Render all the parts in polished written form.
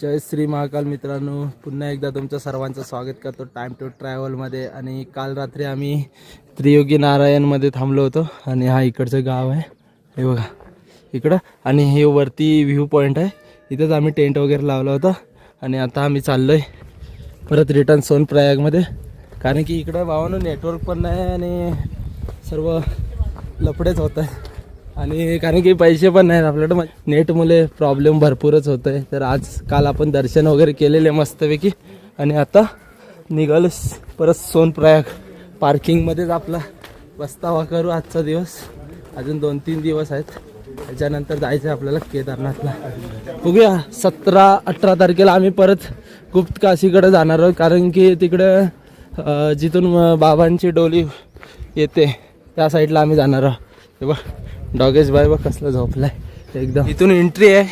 जय श्री महाकाल मित्रांनो, पुन्हा एकदा तुमचं सर्वांचं स्वागत करतो टाइम टू ट्रॅव्हलमध्ये। आणि काल रात्री आम्ही त्रियोगी नारायणमध्ये थांबलो होतो आणि हा इकडचं गाव आहे, हे बघा इकडं। आणि हे वरती व्ह्यू पॉईंट आहे, इथंच आम्ही टेंट वगैरे लावला होता। आणि आता आम्ही चाललोय परत रिटर्न सोनप्रयागमध्ये, कारण की इकडं भावानं नेटवर्क पण नाही आणि सर्व लफडेच होत आहे। आणि कारण की पैसे पण नाहीत आपल्याकडं, नेटमुळे प्रॉब्लेम भरपूरच होत आहे। तर आज काल आपण दर्शन वगैरे केलेले मस्तपैकी आणि आता निघालो परत सोनप्रयाग। पार्किंगमध्येच आपला बस्तावा करू आजचा दिवस, अजून 2-3 दिवस आहेत, त्याच्यानंतर जायचं आहे आपल्याला केदारनाथला। बघूया 17-18 तारखेला आम्ही परत गुप्त काशीकडे जाणार आहोत, कारण की तिकडं जिथून बाबांची डोली येते त्या साईडला आम्ही जाणार आहोत। हे बघ डॉगेश बाय बघ कसला झोपलाय एकदम। इथून एंट्री आहे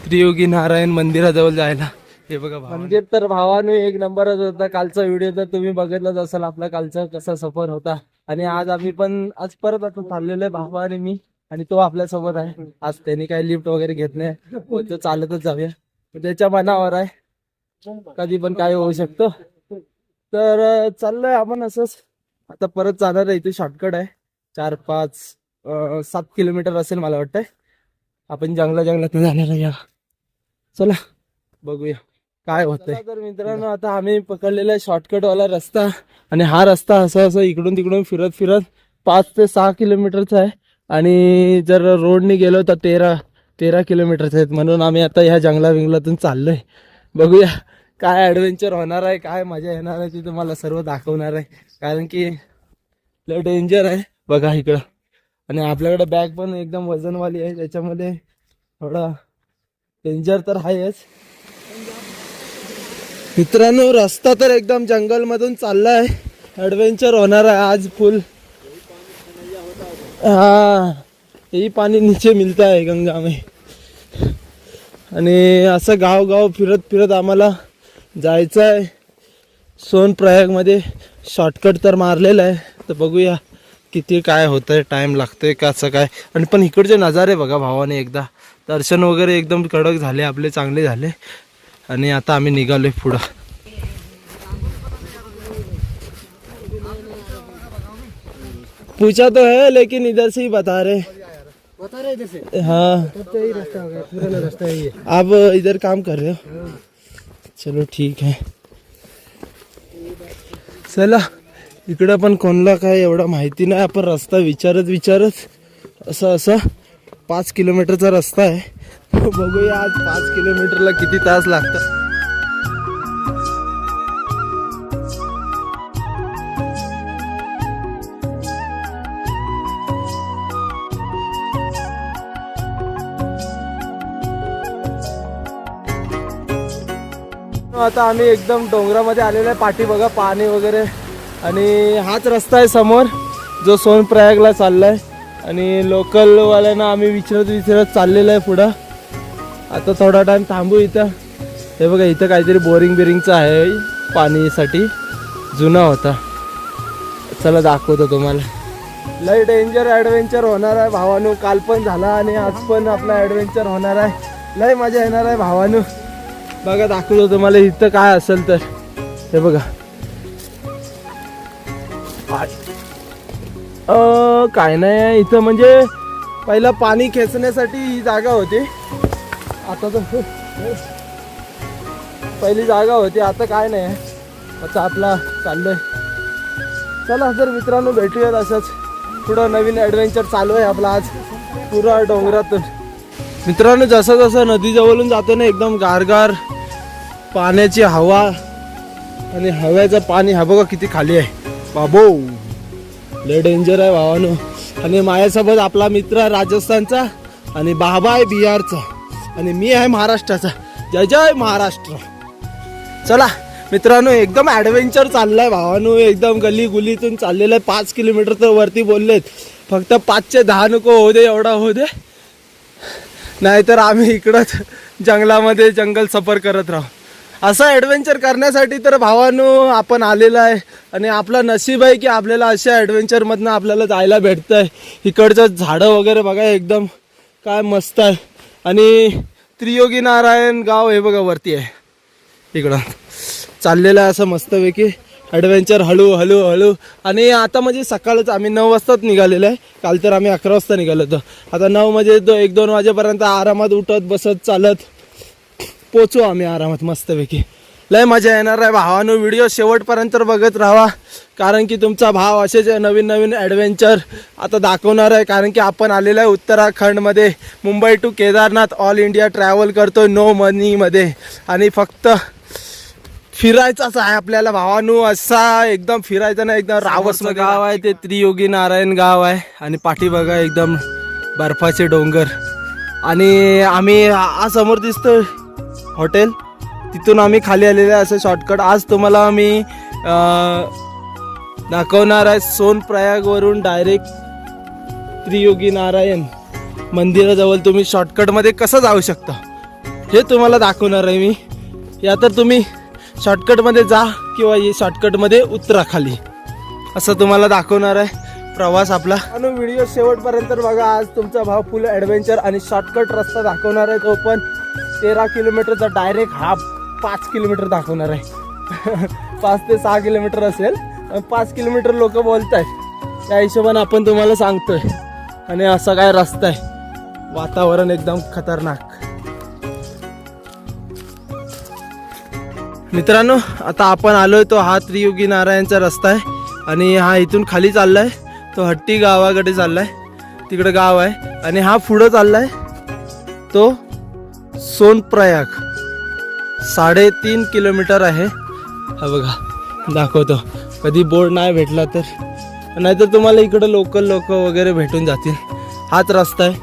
त्रियोगी नारायण मंदिराजवळ जायला। हे बघा मंदिर तर भावाने एक नंबरच होता। कालचा व्हिडिओ तर तुम्ही बघितलाच असाल, आपला कालचा कसा सफर होता। आणि आज आम्ही पण आज परत आता चाललेलो आहे, भावा आणि मी, आणि तो आपल्या सोबत आहे। आज त्यांनी काही लिफ्ट वगैरे घेत नाही, तो चालतच जाऊया, त्याच्या मनावर आहे, कधी पण काय होऊ शकतो। तर चाललोय आपण असंच, आता परत जाणार आहे। इथे शॉर्टकट आहे, 4-5-7 किलोमीटर असेल मला वाटतंय। आपण जंगलात जाणार आहे, चला बघूया काय होतंय। तर मित्रांनो आता आम्ही पकडलेला शॉर्टकट वाला रस्ता, आणि हा रस्ता असं इकडून तिकडून फिरत 5 ते 6 किलोमीटरचा आहे। आणि जर रोडने गेलो तर 13 किलोमीटरचे आहेत। म्हणून आम्ही आता ह्या जंगलातून चाललोय, बघूया काय ॲडव्हेंचर होणार आहे, काय मजा येणार आहे, ती तुम्हाला सर्व दाखवणार आहे। कारण की लय डेंजर आहे बघा इकडं, आणि आपल्याकडे बॅग पण एकदम वजनवाली आहे, त्याच्यामध्ये थोडा डेंजर तर आहेच। मित्रांनो रस्ता तर एकदम जंगलमधून चालला आहे, ॲडव्हेंचर होणार आहे आज फुल। हाँ यही पानी नीचे मिलता है गंगा में। आणि असं गाव फिरत आम्हाला जायचं आहे सोनप्रयागमध्ये। शॉर्टकट तर मारलेला आहे, तर बघूया किती काय होतंय, टाइम लागतोय कसं काय। आणि पण इकडचे नजारे बघा भावाने, एकदा दर्शन वगैरे एकदम कडक झाले आपले, चांगले झाले। आणि आता आम्ही निघालोय पुढं। पूछा तो है लेकिन इधर से ही बता रहे इधर से। हाँ तब तो यही रास्ता होगा, पूरा रास्ता यही है। आप इधर काम कर रहे हो, चलो ठीक है। चला इकडं पण कोणाला काय एवढं माहिती नाही, आपण रस्ता विचारत असं 5 किलोमीटरचा रस्ता आहे। बघूया आज 5 किलोमीटरला किती तास लागतात। आता आम्ही एकदम डोंगरामध्ये आलेलो आहे, पाठी बघा पाणी वगैरे, आणि हाच रस्ता आहे समोर जो सोनप्रयागला चाललाय। आणि लोकलवाल्यांना आम्ही विचारत चाललेलं आहे पुढं। आता थोडा टाइम थांबू इथं। हे बघा इथं काहीतरी बोरिंगचं आहे पाणीसाठी, जुना होता। चला दाखवतो तुम्हाला, लय डेंजर ॲडव्हेंचर होणार आहे भावानू। काल पण झाला आणि आज पण आपला ॲडव्हेंचर होणार आहे, लय मजा येणार आहे भावानू। बघा दाखवतो तुम्हाला इथं काय असेल तर। हे बघा काय नाही इथं, म्हणजे पहिला पाणी खेचण्यासाठी ही जागा होती, आता तर पहिली जागा होती, आता काय नाही। आता आपला चाललोय, चला तर मित्रांनो भेटूयात असंच पुढं। नवीन ॲडव्हेंचर चालू आहे आपला आज पुरा डोंगरातून। मित्रांनो जसं नदी जवळून जातो ना, एकदम गारगार पाण्याची हवा, आणि हव्याचं पाणी हा बघा किती खाली आहे बाबो, लय डेंजर आहे भावानो। आणि माझ्यासोबत आपला मित्र राजस्थानचा, आणि बाबा आहे बिहारचा, आणि मी आहे महाराष्ट्राचा। जय जय महाराष्ट्र। चला मित्रांनो एकदम ॲडव्हेंचर चाललाय भावानो, एकदम गली गुलीतून चाललेलं आहे। 5 किलोमीटर तर वरती बोललेत, फक्त 5 10 नको होऊ दे, एवढा होऊ दे, नाहीतर आम्ही इकडंच जंगलामध्ये जंगल सफर करत राहू। असं ॲडव्हेंचर करण्यासाठी तर भावानो आपण आलेलं आहे, आणि आपला नशीब आहे की आपल्याला अशा ॲडव्हेंचरमधनं आपल्याला जायला भेटतं आहे। इकडचं झाडं वगैरे बघा एकदम काय मस्त आहे, आणि त्रियोगी नारायण गाव हे बघा वरती आहे. इकडं चाललेलं आहे असं मस्तपैकी ॲडव्हेंचर हळू हळू हळू. आणि आता म्हणजे सकाळच आम्ही 9 वाजताच निघालेलो आहे. काल तर आम्ही 11 वाजता निघालो होतो. आता 9 म्हणजे 1-2 वाजेपर्यंत आरामात उठत बसत चालत पोचू आम्ही आरामात मस्तपैकी. लय मजा येणार आहे भावानो. व्हिडिओ शेवटपर्यंत बघत राहा कारण की तुमचा भाव असेच नवीन नवीन ॲडव्हेंचर आता दाखवणार आहे. कारण की आपण आलेलो आहे उत्तराखंडमध्ये. Mumbai to Kedarnath all India travel करतो नो मनीमध्ये. आणि फक्त फिरायचाच आहे आपल्याला भावानू. असा एकदम फिरायचं ना एकदम रावस गाव आहे ते त्रियोगी नारायण गाव आहे. आणि पाठी बघा एकदम बर्फाचे डोंगर. आणि आम्ही समोर दिसतोय हॉटेल तिथून आम्ही खाली आलेले आहे असं शॉर्टकट. आज तुम्हाला मी दाखवणार आहे सोनप्रयागवरून डायरेक्ट त्रियोगी नारायण मंदिराजवळ तुम्ही शॉर्टकटमध्ये कसं जाऊ शकता हे तुम्हाला दाखवणार आहे मी. या तर तुम्ही शॉर्टकटमध्ये जा किंवा शॉर्टकटमध्ये उतरा खाली असं तुम्हाला दाखवणार आहे प्रवास आपला. आणि व्हिडिओ शेवटपर्यंत बघा. आज तुमचा भाव फुल ॲडव्हेंचर आणि शॉर्टकट रस्ता दाखवणार आहे. तो पण 13 किलोमीटरचा डायरेक्ट हा 5 किलोमीटर दाखवणार आहे. 5 ते 6 किलोमीटर असेल. 5 किलोमीटर लोक बोलत आहेत त्या हिशोबाने आपण तुम्हाला सांगतोय. आणि असा काय रस्ता आहे. वातावरण एकदम खतरनाक. मित्रांनो आता आपण आलोय तो हा त्रियोगी नारायणचा रस्ता आहे. आणि हा इथून खाली चाललाय तो हट्टी गावाकडे चाललाय. तिकडे गाव आहे. आणि हा पुढं चाललाय तो सोनप्रयाग 3.5 किलोमीटर आहे. हा बघा दाखवतो. कधी बोर्ड नाही भेटला तर नाहीतर तुम्हाला इकडं लोकल लोक वगैरे भेटून जातील. हाच रस्ता आहे.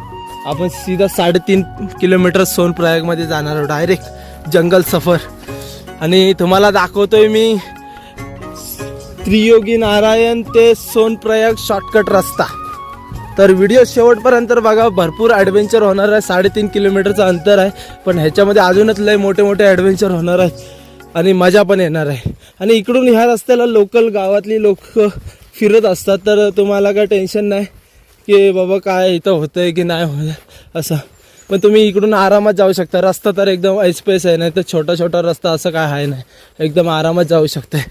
आपण सीधा 3.5 किलोमीटर सोनप्रयागमध्ये जाणार आहोत डायरेक्ट जंगल सफर. आणि तुम्हाला दाखवतोय मी त्रियोगी नारायण ते सोनप्रयाग शॉर्टकट रस्ता. तर व्हिडिओ शेवटपर्यंत बघा. भरपूर ॲडव्हेंचर होणार आहे. 3.5 किलोमीटरचं अंतर आहे पण ह्याच्यामध्ये अजूनच लय मोठे मोठे ॲडव्हेंचर होणार आहेत आणि मजा पण येणार आहे. आणि इकडून ह्या रस्त्याला लोकल गावातली लोक फिरत असतात तर तुम्हाला काय टेन्शन नाही की बाबा काय इथं होतंय की नाही होत असं. पण तुम्ही इकडून आरामात जाऊ शकता. रस्ता तर एकदम ऐसपैस आहे. नाही तर छोटा छोटा रस्ता असं काय आहे नाही. एकदम आरामात जाऊ शकते.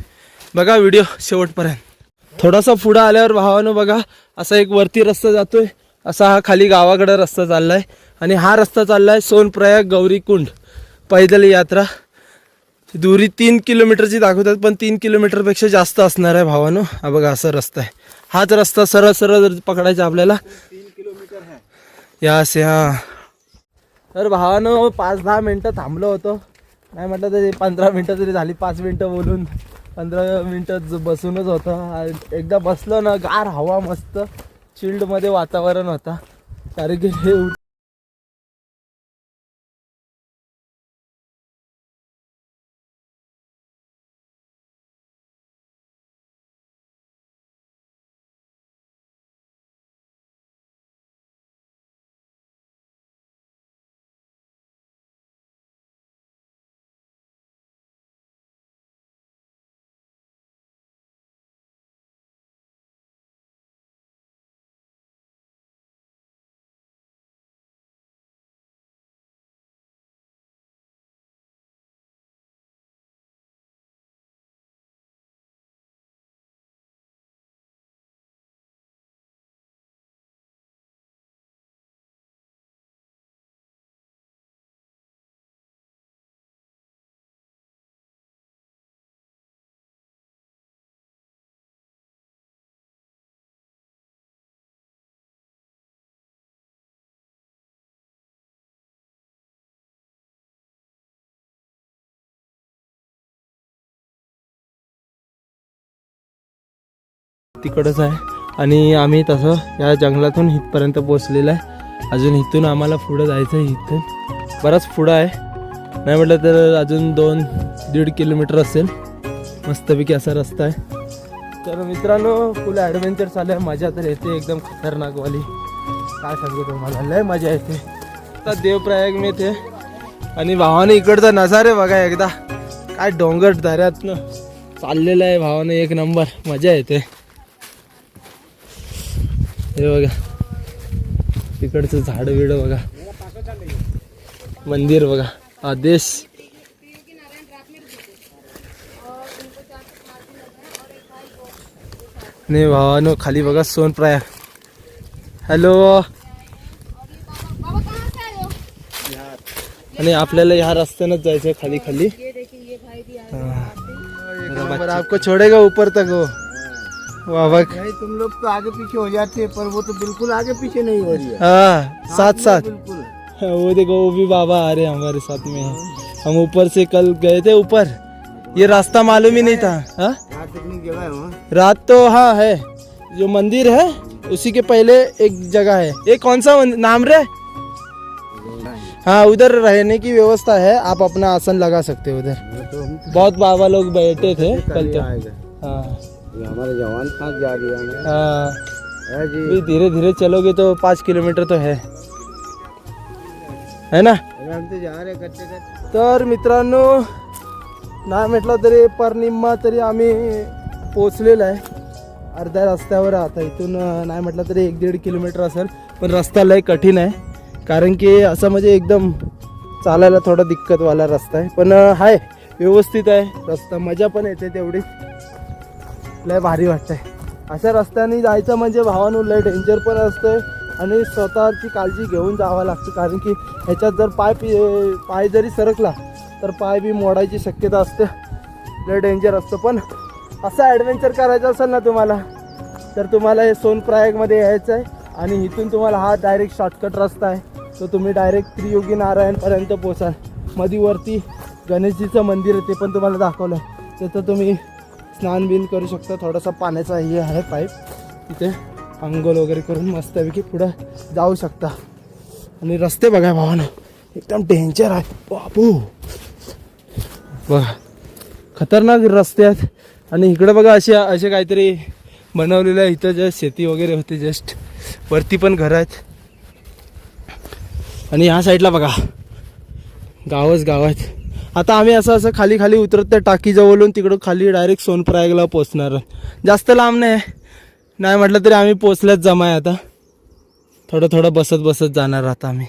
बघा व्हिडिओ शेवटपर्यंत. थोडासा पुढं आल्यावर भावानं बघा असा एक वरती रस्ता जातोय. असा हा खाली गावाकडे रस्ता चाललाय. आणि हा रस्ता चाललाय सोनप्रयाग गौरीकुंड पैदल यात्रा. दुरी 3 किलोमीटरची दाखवतात पण 3 किलोमीटरपेक्षा जास्त असणार आहे भावानो. हा बघा असा रस्ता आहे. हाच रस्ता सरळ सरळ जर पकडायचा आपल्याला 3 किलोमीटर आहे या असे. हा तर भावानो 5-10 मिनटं थांबलो होतो. नाही म्हटलं तरी 15 मिनटं तरी झाली. 5 मिनटं बोलून 15 मिनटं बसूनच होतं. एकदा बसलो ना गार हवा मस्त चिल्डमध्ये वातावरण होता. कारण की हे तिकडंच आहे. आणि आम्ही तसं या जंगलातून इथपर्यंत पोचलेलं आहे. अजून इथून आम्हाला पुढं जायचं आहे. इथून बरंच पुढं आहे. नाही म्हटलं तर अजून 2-1.5 किलोमीटर असेल. मस्तपैकी असा रस्ता आहे. तर मित्रांनो फुल ॲडव्हेंचर चालू आहे. मजा तर येते एकदम खतरनाकवाली. काय सांगू तुम्हाला लय मजा येते. आता देवप्रयाग मी ते आणि भावाने इकडचा नजारे बघा एकदा. काय डोंगर दऱ्यातनं चाललेलं आहे भावाने. एक नंबर मजा येते. हे बघा तिकडचं झाड बिड बघा. मंदिर बघा, आदेश. नाही भावानो, खाली बघा सोनप्रयाग. हॅलो. आणि आपल्याला ह्या रस्त्यानंच जायचं खाली खाली. आपको छोड़ेगा ऊपर तक वो. वाह वाह. तुम लोग तो आगे पीछे हो जाते हैं, पर वो तो बिल्कुल आगे पीछे नहीं हो रही है. हाँ, साथ साथ. बिल्कुल. वो देखो, वो भी बाबा आ रहे हैं हमारे साथ में. हम ऊपर से कल गए थे ऊपर, ये रास्ता मालूम ही नहीं था. हाँ, जगह है वहाँ. रात तो हाँ है, जो मंदिर है उसी के पहले एक जगह है. ये कौन सा नाम रे? हाँ, उधर रहने की व्यवस्था है, आप अपना आसन लगा सकते हो उधर. बहुत बाबा लोग बैठे थे कल तो. हाँ, हमारे जवान साथ जा रही है. हाँ जी, धीरे धीरे चलोगे तो 5 किलोमीटर तो है ना. हम तो जा रहे करते करते. तर मित्रांनो, नाही म्हटलं तरी परनिम्मा तरी आम्ही पोचलेलो आहे. अर्ध्या रस्त्यावर. आता इथून नाही म्हटलं तरी 1-1.5 किलोमीटर असेल, पण रस्ता लय कठीण आहे. कारण की असं म्हणजे एकदम चालायला थोडा दिक्कतवाला रस्ता आहे, पण आहे व्यवस्थित आहे रस्ता. मजा पण येते तेवढी, लय भारी वाटतंय. अशा रस्त्याने जायचं म्हणजे भावानं लय डेंजर पण असतंय आणि स्वतःची काळजी घेऊन जावं लागतं. कारण की ह्याच्यात जर पाय जरी सरकला तर पाय बी मोडायची शक्यता असते. लय डेंजर असतं. पण असं ॲडव्हेंचर करायचं असेल ना तुम्हाला, तर तुम्हाला हे सोनप्रयागमध्ये यायचं आहे. आणि इथून तुम्हाला हा डायरेक्ट शॉर्टकट रस्ता आहे, तो तुम्ही डायरेक्ट त्रियोगी नारायणपर्यंत पोचाल. मधीवरती गणेशजीचं मंदिर आहे, ते पण तुम्हाला दाखवलं. तिथं तुम्ही स्नान बिन करू शकता. थोडासा पाण्याचा हे आहे पाईप, तिथे अंघोळ वगैरे करून मस्तपैकी पुढं जाऊ शकता. आणि रस्ते बघा भावानं, एकदम डेंजर आहे बापू. बघा, खतरनाक रस्ते आहेत. आणि इकडे बघा असे काहीतरी बनवलेलं आहे. इथं जस्ट शेती वगैरे होते, जस्ट वरती पण घरं आहेत. आणि ह्या साईडला बघा गावच गाव आहेत. आता आम्ही असं खाली खाली उतरत त्या टाकीजवळून तिकडं खाली डायरेक्ट सोनप्रयागला पोचणार. जास्त लांब नाही म्हटलं तरी आम्ही पोचल्याच जमाय. आता थोडं बसत जाणार. आता आम्ही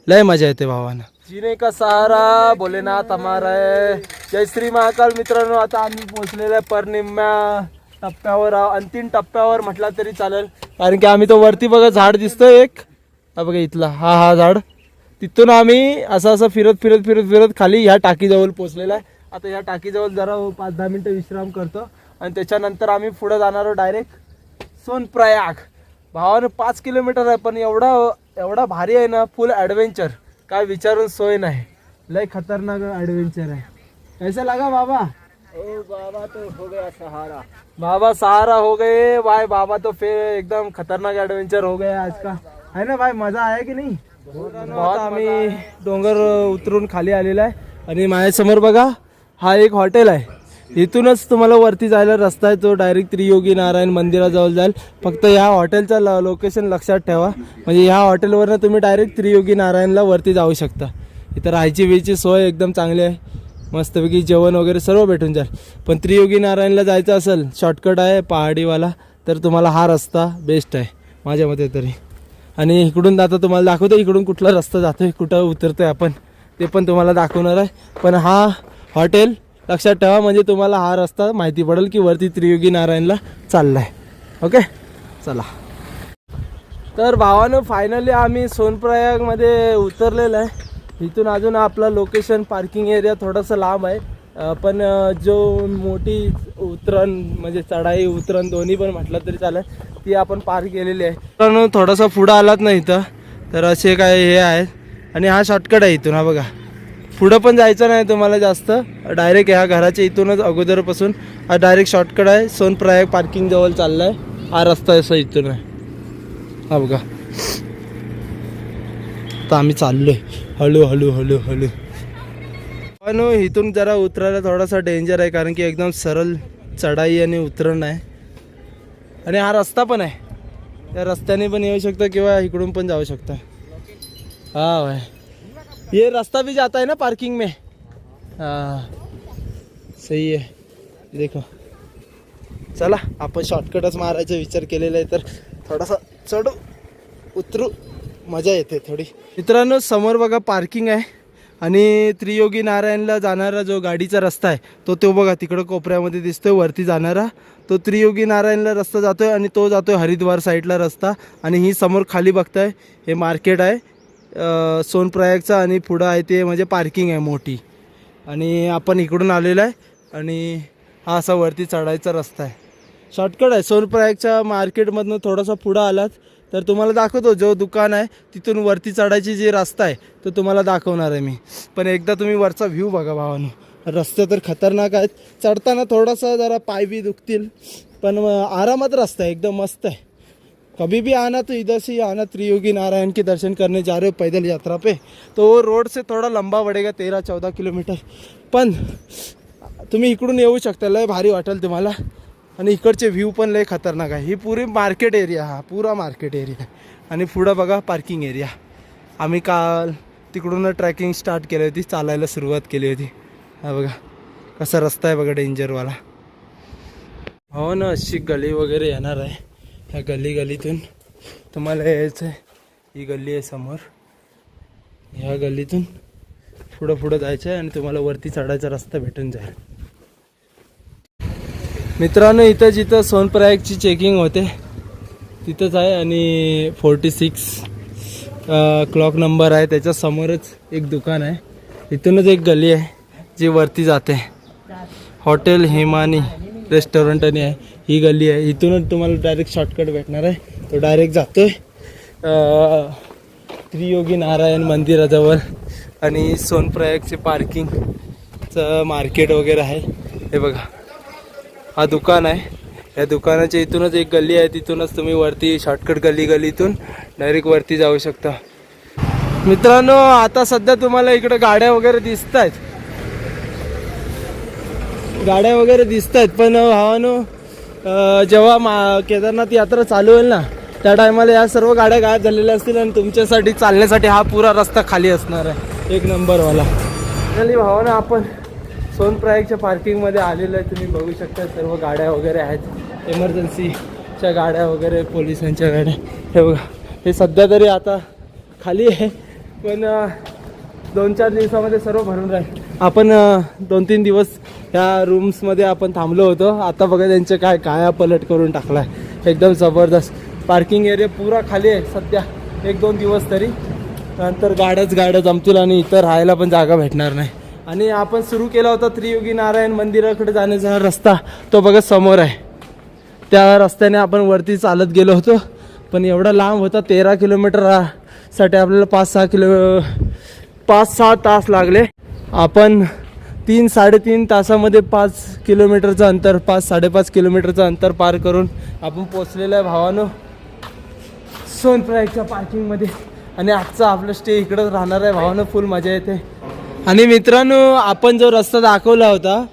लय मजा येते भावानं. जीने का सहारा भोलेनाथ हमारा है. जय श्री महाकाल. मित्रांनो, आता आम्ही पोचलेलो आहे परनिम्म्या टप्प्यावर, अंतिम टप्प्यावर म्हटला तरी चालेल. कारण की आम्ही तो वरती बघा झाड दिसतोय एक, हा बघा इथला, हा झाड. तिथून आम्ही असं फिरत खाली ह्या टाकीजवळ पोचलेला आहे. आता ह्या टाकीजवळ जरा 5-10 मिनटं विश्राम करतो आणि त्याच्यानंतर आम्ही पुढे जाणार डायरेक्ट सोनप्रयाग. भावानं 5 किलोमीटर आहे, पण एवढा भारी आहे ना, फुल ॲडव्हेंचर, काय विचारून सोय नाही. लय खतरनाक ॲडव्हेंचर आहे. कैसा लगा बाबा? बाबा तो हो गया सहारा. बाबा सहारा हो गए भाई. बाबा तो फिर एकदम खतरनाक ॲडव्हेंचर हो गया आज का, है ना भाई? मजा आहे की नाही? आता आम्ही डोंगर उतरून खाली आलेला आहे. आणि माझ्यासमोर बघा हा एक हॉटेल आहे. इथूनच तुम्हाला वरती जायला रस्ता आहे, तो डायरेक्ट त्रियोगी नारायण मंदिराजवळ जाईल. फक्त ह्या हॉटेलचं लोकेशन लक्षात ठेवा, म्हणजे ह्या हॉटेलवरनं तुम्ही डायरेक्ट त्रियोगी नारायणला वरती जाऊ शकता. इथं राहायची सोय एकदम चांगली आहे, मस्तपैकी जेवण वगैरे सर्व भेटून जाईल. पण त्रियोगी नारायणला जायचं असेल, शॉर्टकट आहे पहाडीवाला, तर तुम्हाला हा रस्ता बेस्ट आहे माझ्या मते तरी. आणि इकडून आता तुम्हाला दाखवतो इकडून कुठला रस्ता जातोय, कुठं उतरतोय आपण, ते पण तुम्हाला दाखवणार आहे. पण हा हॉटेल लक्षात ठेवा, म्हणजे तुम्हाला हा रस्ता माहिती पडेल की वरती त्रियोगी नारायणला चालला आहे. ओके, चला. तर भावानं फायनली आम्ही सोनप्रयागमध्ये उतरलेलं आहे. इथून अजून आपला लोकेशन पार्किंग एरिया थोडंसं लांब आहे, पण जो मोठी उतरण म्हणजे चढाई उतरण दोन्ही पण म्हटलं तरी चालेल, ती आपण पार केलेली आहे. पण थोडंसं पुढं आलात ना इथं, तर असे काय हे आहेत. आणि हा शॉर्टकट आहे इथून, हा बघा. पुढं पण जायचं नाही तुम्हाला जास्त, डायरेक्ट ह्या घराच्या इथूनच अगोदरपासून हा डायरेक्ट शॉर्टकट आहे. सोनप्रयाग पार्किंग जवळ चालला आहे हा रस्ता, असं इथून आहे, हा बघा. आता आम्ही चाललोय हळू. पण इथून जरा उतरायला थोडासा डेंजर आहे, कारण की एकदम सरळ चढाई आणि उतरण आहे. आणि हा रस्ता पण आहे, त्या रस्त्याने पण येऊ शकता किंवा इकडून पण जाऊ शकता. हाँ भाई, ये रास्ता भी जाता है ना पार्किंग में. हाँ सही है. देखो, चला आपण शॉर्टकटच मारायचा विचार केलेला आहे, तर थोडासा चढू उतरू, मजा येते थोडी. मित्रांनो, समोर बघा पार्किंग आहे, आणि त्रियोगी नारायणला जाणारा जो गाडीचा रस्ता आहे तो बघा तिकडं कोपऱ्यामध्ये दिसतोय वरती जाणारा, तो त्रियोगी नारायणला रस्ता जातोय आणि तो जातोय हरिद्वार साईडला रस्ता. आणि ही समोर खाली बघताय हे मार्केट आहे सोनप्रयागचा आणि पुढं आहे ते म्हणजे पार्किंग आहे मोठी. आणि आपण इकडून आलेलो आहे आणि हा असा वरती चढायचा रस्ता आहे. शॉर्टकट आहे. सोनप्रयागच्या मार्केटमधनं थोडासा पुढं आलात तर तुम्हाला दाखवतो जो दुकान आहे तिथून वरती चढायची जी रस्ता आहे तो तुम्हाला दाखवणार आहे मी. पण एकदा तुम्ही वरचा व्ह्यू बघा भावानो. रस्ते तर खतरनाक आहेत. चढताना थोडासा जरा पाय बी दुखतील पण आरामात रस्ता आहे एकदम मस्त है. कभी भी आना तो इधर से ही आना. त्रियोगी नारायण के दर्शन करने जा रहे हो पैदल यात्रा पे तो रोड से थोड़ा लंबा पड़ेगा 13-14 किलोमीटर. पण तुम्ही इकडून येऊ शकता. लय भारी वाटेल तुम्हाला. आणि इकडचे व्ह्यू पण लय खतरनाक आहे. ही पुरी मार्केट एरिया, हा पुरा मार्केट एरिया आहे. आणि पुढं बघा पार्किंग एरिया. आम्ही काल तिकडून ट्रॅकिंग स्टार्ट केली होती, चालायला सुरुवात केली होती. हा बघा कसा रस्ता आहे बघा डेंजरवाला. हो ना अशी गली वगैरे येणार आहे. ह्या गलीतून तुम्हाला यायचं आहे. ही गल्ली आहे समोर. ह्या गल्लीतून पुढं जायचं आहे आणि तुम्हाला वरती चढायचा रस्ता भेटून जाईल. मित्रांनो इथं जिथं सोनप्रयागची चेकिंग होते तिथंच आहे आणि 46 क्लॉक नंबर आहे त्याच्या समोरच एक दुकान आहे. इथूनच एक गली आहे जी वरती जाते. हॉटेल हेमानी रेस्टॉरंट आणि आहे ही गल्ली आहे. इथूनच तुम्हाला डायरेक्ट शॉर्टकट भेटणार आहे. तो डायरेक्ट जातोय त्रियोगी नारायण मंदिराजवळ आणि सोनप्रयागचे पार्किंगचं मार्केट वगैरे आहे. हे बघा हा दुकान आहे. या दुकानाच्या इथूनच एक गल्ली आहे. तिथूनच तुम्ही वरती शॉर्टकट गल्लीतून डायरेक्ट वरती जाऊ शकता. मित्रांनो आता सध्या तुम्हाला इकडे गाड्या वगैरे दिसत आहेत. पण भावानो जेव्हा केदारनाथ यात्रा चालू होईल ना त्या टायमाला या सर्व गाड्या गायब झालेल्या असतील आणि तुमच्यासाठी चालण्यासाठी हा पुरा रस्ता खाली असणार आहे एक नंबरवाला. आणि भावानो आपण सोनप्रयागच्या पार्किंगमध्ये आलेलं आहे. तुम्ही बघू शकता सर्व गाड्या वगैरे आहेत. एमर्जन्सीच्या गाड्या वगैरे पोलिसांच्या गाड्या. हे बघा हे सध्या तरी आता खाली आहे पण 2-4 दिवसामध्ये सर्व भरून राहील. आपण 2-3 दिवस ह्या रूम्समध्ये आपण थांबलो होतो. आता बघा त्यांचे काय काया पलट करून टाकला आहे. एकदम जबरदस्त. पार्किंग एरिया पुरा खाली आहे सध्या 1-2 दिवस तरी. नंतर गाड्या जमतील आणि इथं राहायला पण जागा भेटणार नाही. आणि आपण सुरू केला होता त्रियोगी नारायण मंदिराकडे जाण्याचा रस्ता तो बघा समोर आहे. त्या रस्त्याने आपण वरती चालत गेलो होतो पण एवढा लांब होता 13 किलोमीटरसाठी आपल्याला 5-6 तास लागले. आपण 3-3.5 तासामध्ये 5 किलोमीटरचं अंतर 5-5.5 किलोमीटरचं अंतर पार करून आपण पोचलेलं आहे भावानो सोनप्रयागच्या पार्किंगमध्ये. आणि आजचा आपलं स्टे इकडंच राहणार आहे भावानो. फुल मजा येते. आणि मित्रांनो आपण जो रस्ता दाखवला होता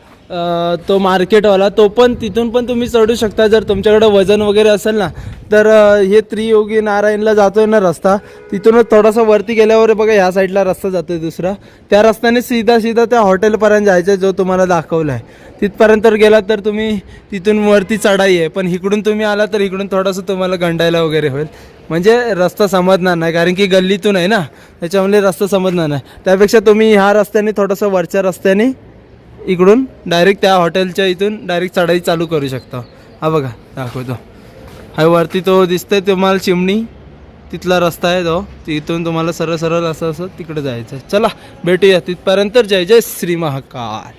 तो मार्केटवाला तो पण तिथून पण तुम्ही चढू शकता जर तुमच्याकडे वजन वगैरे असेल ना तर. हे त्रियोगी नारायणला जातोय ना रस्ता तिथूनच थोडासा वरती गेल्यावर बघा ह्या साईडला रस्ता जातोय दुसरा. त्या रस्त्याने सीधा त्या हॉटेलपर्यंत जायचं जो तुम्हाला दाखवला आहे. तिथपर्यंत गेला तर तुम्ही तिथून वरती चढाई आहे. पण इकडून तुम्ही आला तर इकडून थोडंसं तुम्हाला गंडायला वगैरे होईल. म्हणजे रस्ता समजणार नाही कारण की गल्लीतून आहे ना त्याच्यामुळे रस्ता समजणार नाही. त्यापेक्षा तुम्ही ह्या रस्त्याने थोडंसं वरच्या रस्त्याने इकडून डायरेक्ट त्या हॉटेलच्या इथून डायरेक्ट चढाई चालू करू शकता. हा बघा दाखवतो. हा वरती तो दिसतोय तुम्हाला चिमणी तिथला रस्ता आहे तो. तिथून तुम्हाला सरळ असं तिकडे जायचं आहे. चला भेटूया तिथपर्यंत. जय जय श्री महाकाल.